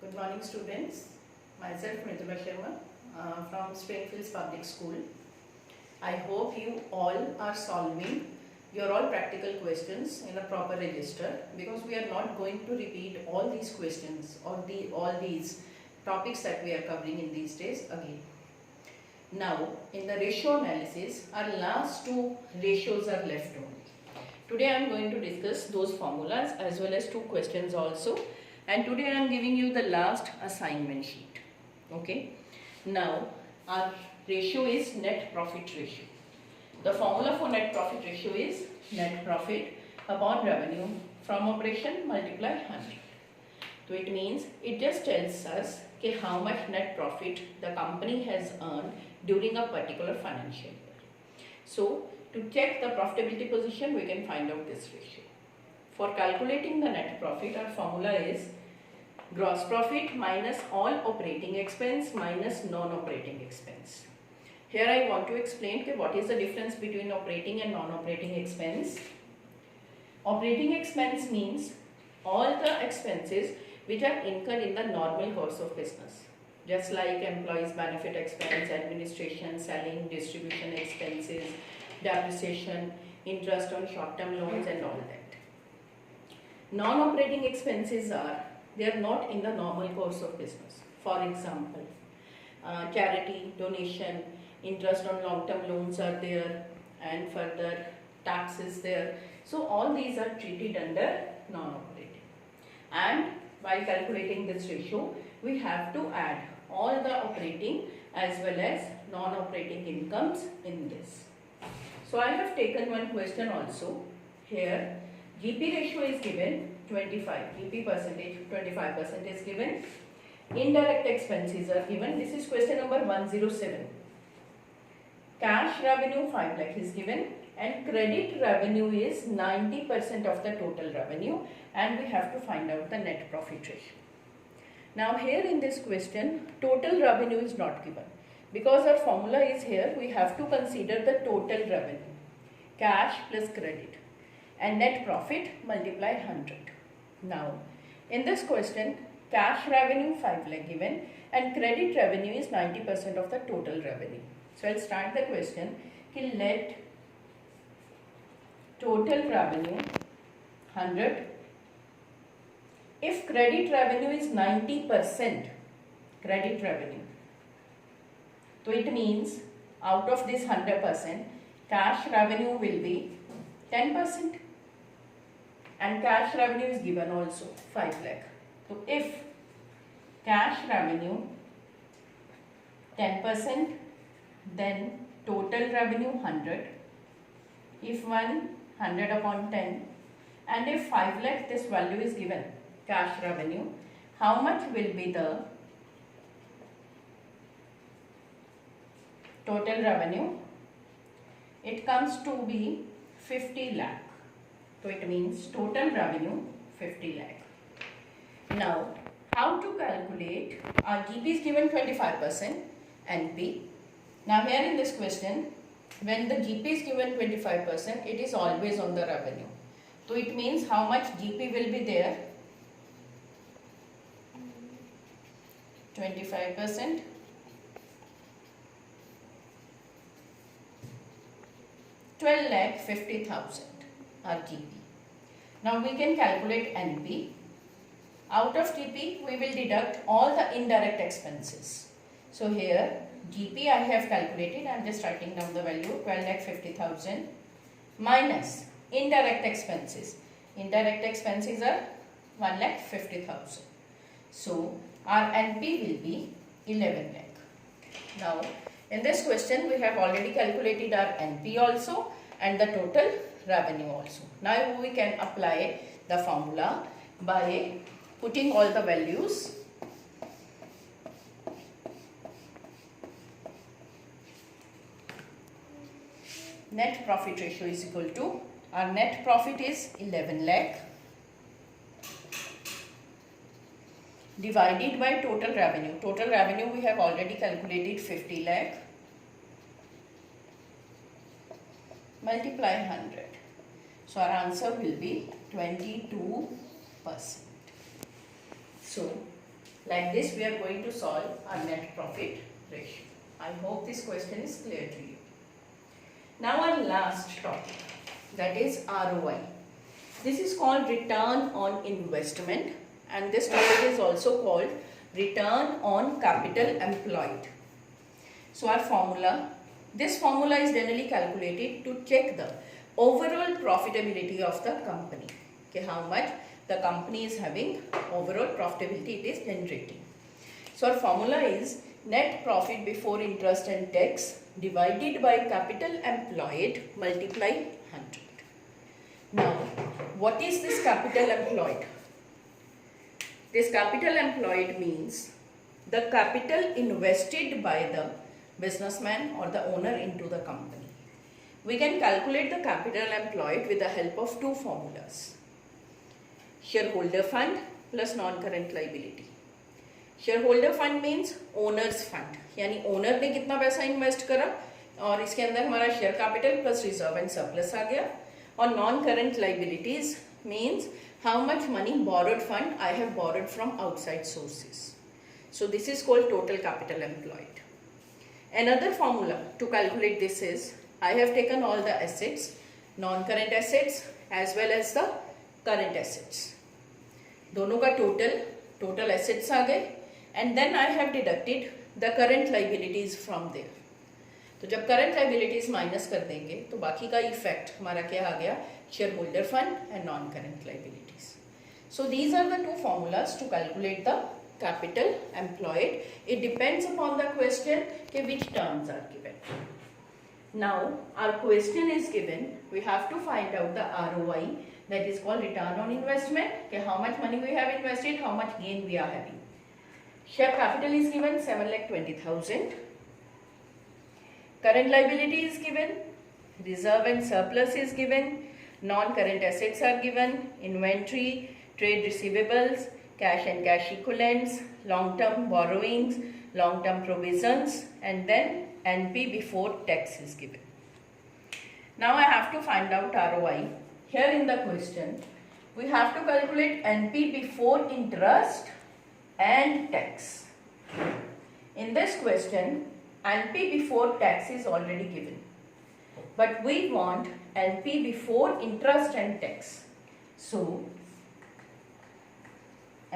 Good morning students. Myself Mridula Sharma from Springfields Public School. I hope you all are solving your all practical questions in a proper register, because we are not going to repeat all these questions or all these topics that we are covering in these days again. Now in the ratio analysis, our last two ratios are left only. Today I am going to discuss those formulas as well as two questions also. And today I am giving you the last assignment sheet. Okay. Now our ratio is net profit ratio. The formula for net profit ratio is net profit upon revenue from operation multiply 100. So it means it just tells us how much net profit the company has earned during a particular financial year. So to check the profitability position, we can find out this ratio. For calculating the net profit, our formula is gross profit minus all operating expense minus non-operating expense. Here I want to explain what is the difference between operating and non-operating expense. Operating expense means all the expenses which are incurred in the normal course of business, just like employees benefit expense, administration, selling, distribution expenses, depreciation, interest on short-term loans and all that. Non-operating expenses they are not in the normal course of business. For example, charity, donation, interest on long-term loans are there, and further taxes there. So all these are treated under non-operating. And while calculating this ratio, we have to add all the operating as well as non-operating incomes in this. So I have taken one question also. Here GP ratio is given 25, GP percentage 25% is given. Indirect expenses are given. This is question number 107. Cash revenue 5 lakh is given and credit revenue is 90% of the total revenue, and we have to find out the net profit ratio. Now here in this question, total revenue is not given. Because our formula is here, we have to consider the total revenue, cash plus credit, and net profit multiply 100. Now in this question, cash revenue 5 lakh given and credit revenue is 90% of the total revenue. So I'll start the question. Let total revenue 100. If credit revenue is 90% credit revenue, so it means out of this 100%, cash revenue will be 10%, and cash revenue is given also 5 lakh. So if cash revenue 10%, then total revenue 100. If 100 upon 10, and if 5 lakh this value is given, cash revenue, how much will be the total revenue? It comes to be 50 lakh. So it means total revenue 50 lakh. Now how to calculate? Our GP is given 25%, NP. Now here in this question, when the GP is given 25%, it is always on the revenue. So it means how much GP will be there? 25%. 12,50,000 are GP. Now we can calculate NP. Out of GP, we will deduct all the indirect expenses. So here GP I have calculated. I am just writing down the value 12,50,000 minus indirect expenses. Indirect expenses are 1,50,000. So our NP will be 11 lakh. Now in this question, we have already calculated our NP also and the total revenue also. Now we can apply the formula by putting all the values. Net profit ratio is equal to, our net profit is 11 lakh divided by total revenue. Total revenue we have already calculated 50 lakh multiply 100. So our answer will be 22%. So Like this we are going to solve our net profit ratio. I hope this question is clear to you. Now our last topic, that is ROI. This is called return on investment, and this topic is also called return on capital employed. So our formula, this formula is generally calculated to check the overall profitability of the company. Okay, how much the company is having overall profitability it is generating. So our formula is net profit before interest and tax divided by capital employed multiply 100. Now, what is this capital employed? This capital employed means the capital invested by the businessman or the owner into the company. We can calculate the capital employed with the help of two formulas. Shareholder fund plus non-current liability. Shareholder fund means owner's fund, यानी owner ने कितना पैसा invest करा और इसके अंदर हमारा share capital plus reserve and surplus आ गया. और non current liabilities means how much money borrowed fund I have borrowed from outside sources. So this is called total capital employed. Another formula to calculate this is I have taken all the assets, non-current assets as well as the current assets. दोनों का total assets आ गए and then I have deducted the current liabilities from there. तो जब current liabilities minus कर देंगे तो बाकी का इफेक्ट हमारा क्या आ गया, share holder fund and non current liabilities. So these are the two formulas to calculate the capital employed. It depends upon the question के which terms are given. Now our question is given, we have to find out the ROI, that is called return on investment. Okay, how much money we have invested, how much gain we are having. Share capital is given 7,20,000. Current liability is given, reserve and surplus is given, non-current assets are given, inventory, trade receivables, cash and cash equivalents, long-term borrowings, long-term provisions, and then NP before tax is given. Now I have to find out ROI. Here in the question, we have to calculate NP before interest and tax. In this question, NP before tax is already given, but we want NP before interest and tax. So,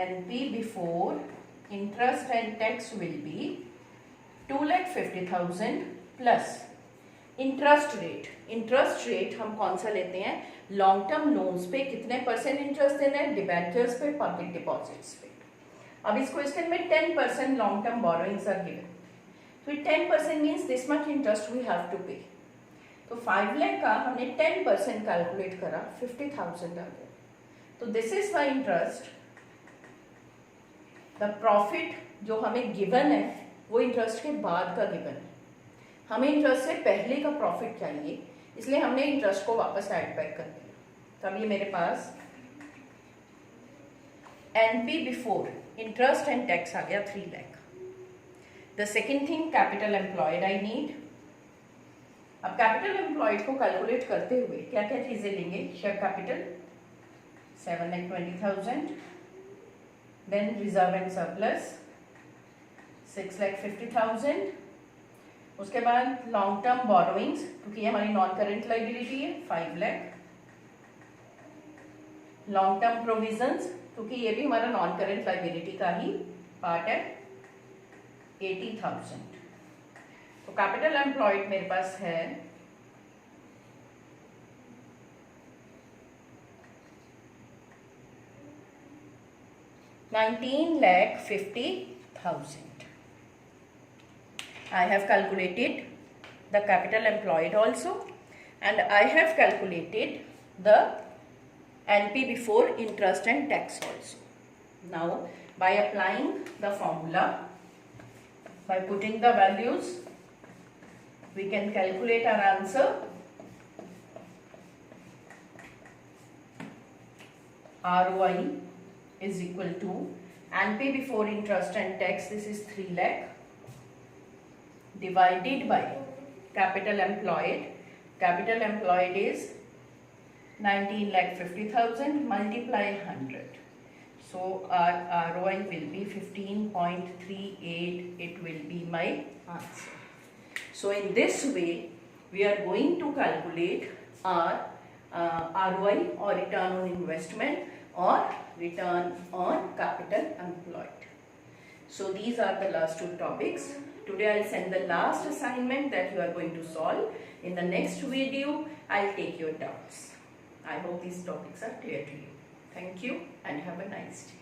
NP before interest and tax will be 2,50,000 plus interest rate. Interest rate हम कौन सा लेते हैं, long term loans पे कितने percent interest देना है, debentures पे, पब्लिक डिपॉजिट्स पे. अब इस क्वेश्चन में 10% long term borrowings are given. तो 10% means this much interest we have to pay. तो 5 लाख का हमने 10% कैलकुलेट करा, 50,000 आ गया. तो this is the interest. The profit जो हमें गिवन है वो इंटरेस्ट के बाद का गिवन है. हमें इंटरेस्ट से पहले का प्रॉफिट चाहिए, इसलिए हमने इंटरेस्ट को वापस ऐड बैक कर दिया. तो अब ये मेरे पास NP before interest and tax आ गया 3 lakh. The second thing, capital employed I need. अब कैपिटल एम्प्लॉयड को कैलकुलेट करते हुए क्या क्या चीजें लेंगे, share capital 7,20,000, then reserve and surplus 6,50,000, उसके बाद लॉन्ग टर्म बोरोइंग्स क्योंकि ये हमारी नॉन करेंट लाइबिलिटी है 5 लाख, लॉन्ग टर्म प्रोविजंस क्योंकि ये भी हमारा नॉन करेंट लाइबिलिटी का ही पार्ट है 80,000. तो कैपिटल एम्प्लॉयड मेरे पास है 19,50,000. I have calculated the capital employed also, and I have calculated the NP before interest and tax also. Now by applying the formula, by putting the values, we can calculate our answer. ROI is equal to NP before interest and tax, this is 3 lakh, divided by capital employed. Capital employed is 19,50,000 multiply 100. So our ROI will be 15.38. It will be my answer. So in this way, we are going to calculate our ROI or return on investment or return on capital employed. So these are the last two topics. Today I'll send the last assignment that you are going to solve. In the next video, I'll take your doubts. I hope these topics are clear to you. Thank you and have a nice day.